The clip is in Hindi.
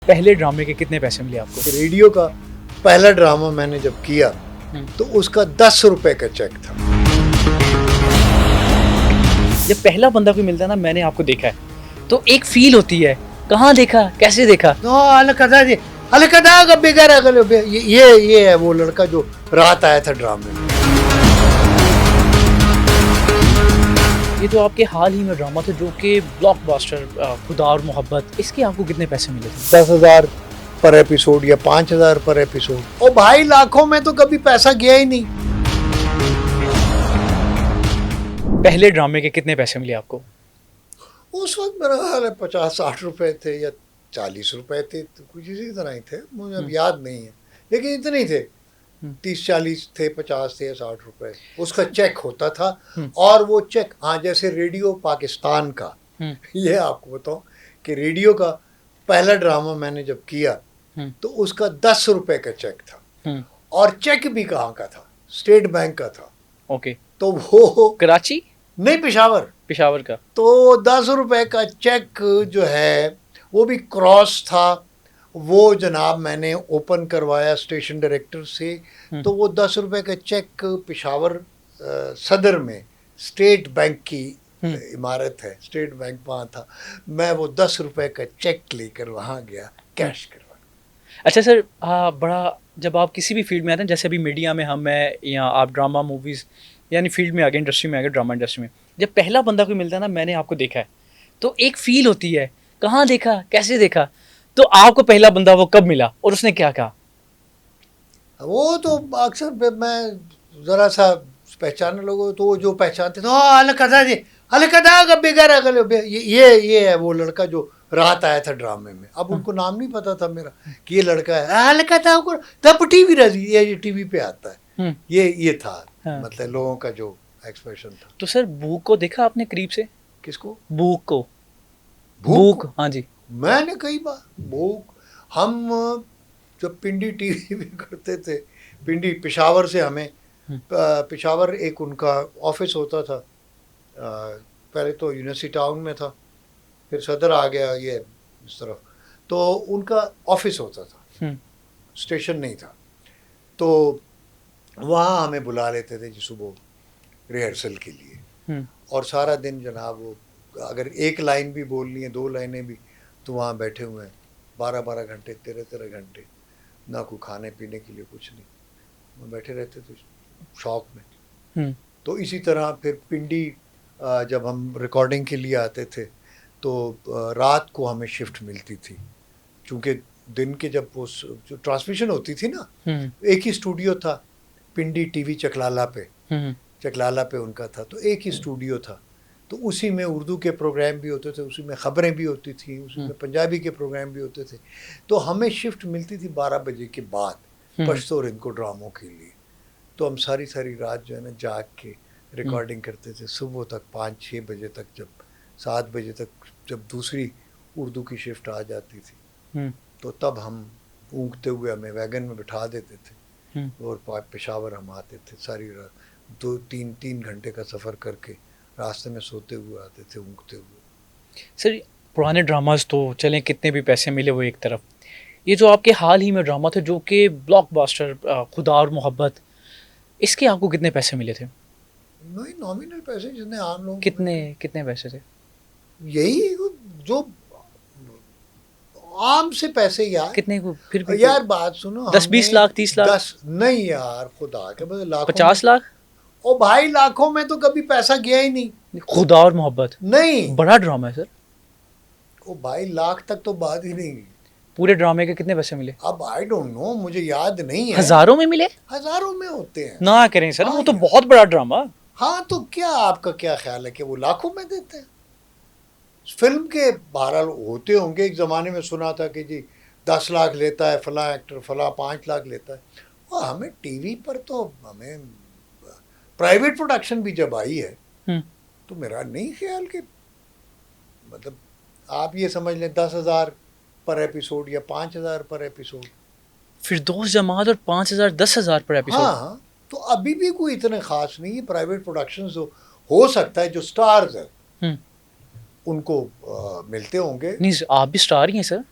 पहले ड्रामे के कितने पैसे मिले आपको? रेडियो का पहला ड्रामा मैंने जब किया तो उसका 10 रुपए का चेक था। जब पहला बंदा कोई मिलता है ना, मैंने आपको देखा है तो एक फील होती है, कहाँ देखा, कैसे देखा। ये है वो लड़का जो रात आया था ड्रामे में। ये तो आपके हाल ही में ड्रामा था जो कि ब्लॉकबस्टर खुदा और मोहब्बत, इसके आपको कितने पैसे मिले थे? 10,000 पर एपिसोड या 5,000 पर एपिसोड। ओ भाई, लाखों में तो कभी पैसा गया ही नहीं। पहले ड्रामे के कितने पैसे मिले आपको? उस वक्त मेरा ख्याल है 50-60 रुपए थे या 40 रुपए थे, तो कुछ इसी तरह ही थे, मुझे अब याद नहीं है, लेकिन इतने ही थे। 30-40 थे, 50 थे या 60 रुपए उसका चेक होता था। और वो चेक, हाँ, जैसे रेडियो पाकिस्तान का, ये आपको बताऊं कि रेडियो का पहला ड्रामा मैंने जब किया तो उसका 10 रुपए का चेक था। और चेक भी कहाँ का था? स्टेट बैंक का था। ओके। तो वो कराची नहीं, पेशावर का। तो 10 रुपए का चेक जो है वो भी क्रॉस था। वो जनाब मैंने ओपन करवाया स्टेशन डायरेक्टर से, तो वो 10 रुपए का चेक पेशावर सदर में स्टेट बैंक की इमारत है, स्टेट बैंक वहाँ था। मैं वो 10 रुपए का चेक लेकर वहाँ गया कैश करवा। अच्छा सर, बड़ा जब आप किसी भी फील्ड में आते हैं, जैसे अभी मीडिया में हम हैं या आप ड्रामा मूवीज़ यानी फील्ड में आ गए, इंडस्ट्री में आ गए, ड्रामा इंडस्ट्री में, जब पहला बंदा कोई मिलता है ना, मैंने आपको देखा है तो एक फील होती है, कहाँ देखा, कैसे देखा। तो आपको पहला बंदा वो कब मिला और उसने क्या कहा? वो तो अक्सर मैं ज़रा सा पहचानने लोगों तो वो जो पहचानते तो ये है वो लड़का जो रात आया था ड्रामे में। अब उनको नाम नहीं पता था मेरा कि ये लड़का है। तब टीवी रही, ये टीवी पे आता है। ये था। हाँ। मतलब लोगों का जो एक्सप्रेशन था। तो सर बूक को देखा आपने करीब से? किसको? बूक को। बूक? हाँ जी। मैंने कई बार बूक, हम जब पिंडी टीवी में करते थे, पिंडी पेशावर से हमें पेशावर एक उनका ऑफिस होता था। पहले तो यूनिवर्सिटी टाउन में था, फिर सदर आ गया ये इस तरफ, तो उनका ऑफिस होता था, स्टेशन नहीं था। तो वहाँ हमें बुला लेते थे जी सुबह रिहर्सल के लिए। और सारा दिन जनाब वो अगर एक लाइन भी बोलनी है, 2 लाइनें भी, तो वहाँ बैठे हुए हैं 12-12 घंटे, 13-13 घंटे, ना कोई खाने पीने के लिए कुछ नहीं, वो बैठे रहते थे शौक में। तो इसी तरह फिर पिंडी जब हम रिकॉर्डिंग के लिए आते थे तो रात को हमें शिफ्ट मिलती थी, क्योंकि दिन के जब वो जो ट्रांसमिशन होती थी ना, एक ही स्टूडियो था पिंडी टीवी चकलाला पे उनका था, तो एक ही स्टूडियो था। तो उसी में उर्दू के प्रोग्राम भी होते थे, उसी में ख़बरें भी होती थी, उसी में पंजाबी के प्रोग्राम भी होते थे। तो हमें शिफ्ट मिलती थी 12 बजे के बाद पश्तो और इनको ड्रामों के लिए। तो हम सारी रात जो है ना जाग के रिकॉर्डिंग करते थे, सुबह तक 5-6 बजे तक, जब 7 बजे तक जब दूसरी उर्दू की शिफ्ट आ जाती थी तो तब हम ऊँगते हुए हमें वैगन में बिठा देते थे और पेशावर हम आते थे। सारी रात 2-3 घंटे का सफ़र करके रास्ते में सोते हुए आते थे, ऊँगते हुए। सर पुराने ड्रामाज तो चलें, कितने भी पैसे मिले वो एक तरफ, ये जो आपके हाल ही में ड्रामा था जो कि ब्लॉकबस्टर खुदा और मोहब्बत, इसके आपको कितने पैसे मिले थे? नहीं, नॉमिनल पैसे जितने आम लोग। कितने पैसे थे? यही जो आम से पैसे यार। कितने को फिर भी? यार बात सुनो, 10-20 लाख, 30 लाख? 10 नहीं यार, खुदा के बदले लाखों। 50 लाख? ओ भाई, लाखों में तो कभी पैसा गया ही नहीं। खुदा और मोहब्बत नहीं, बड़ा ड्रामा है सर। ओ भाई, लाख तक तो बात ही नहीं। पूरे ड्रामे के कितने पैसे मिले? अब आई डोंट नो, मुझे याद नहीं है। हजारों में मिले? हजारों में होते हैं ना करें सर, हाँ, वो तो बहुत बड़ा ड्रामा। हाँ, तो क्या आपका क्या ख्याल है कि वो लाखों में देते हैं? फिल्म के बहरहाल होते होंगे, एक ज़माने में सुना था कि जी 10 लाख लेता है फला एक्टर, फला 5 लाख लेता है। और हमें टीवी पर तो हमें प्राइवेट प्रोडक्शन भी जब आई है तो मेरा नहीं ख्याल कि, मतलब आप ये समझ लें 10,000 पर एपिसोड या 5,000 पर एपिसोड। फिरदौस जमात और 5,000 10,000 पर एपिसोड। हाँ, तो अभी भी कोई इतने खास नहीं है। प्राइवेट प्रोडक्शन हो सकता है जो स्टार्स हैं उनको मिलते होंगे। नहीं, आप भी स्टार ही हैं सर।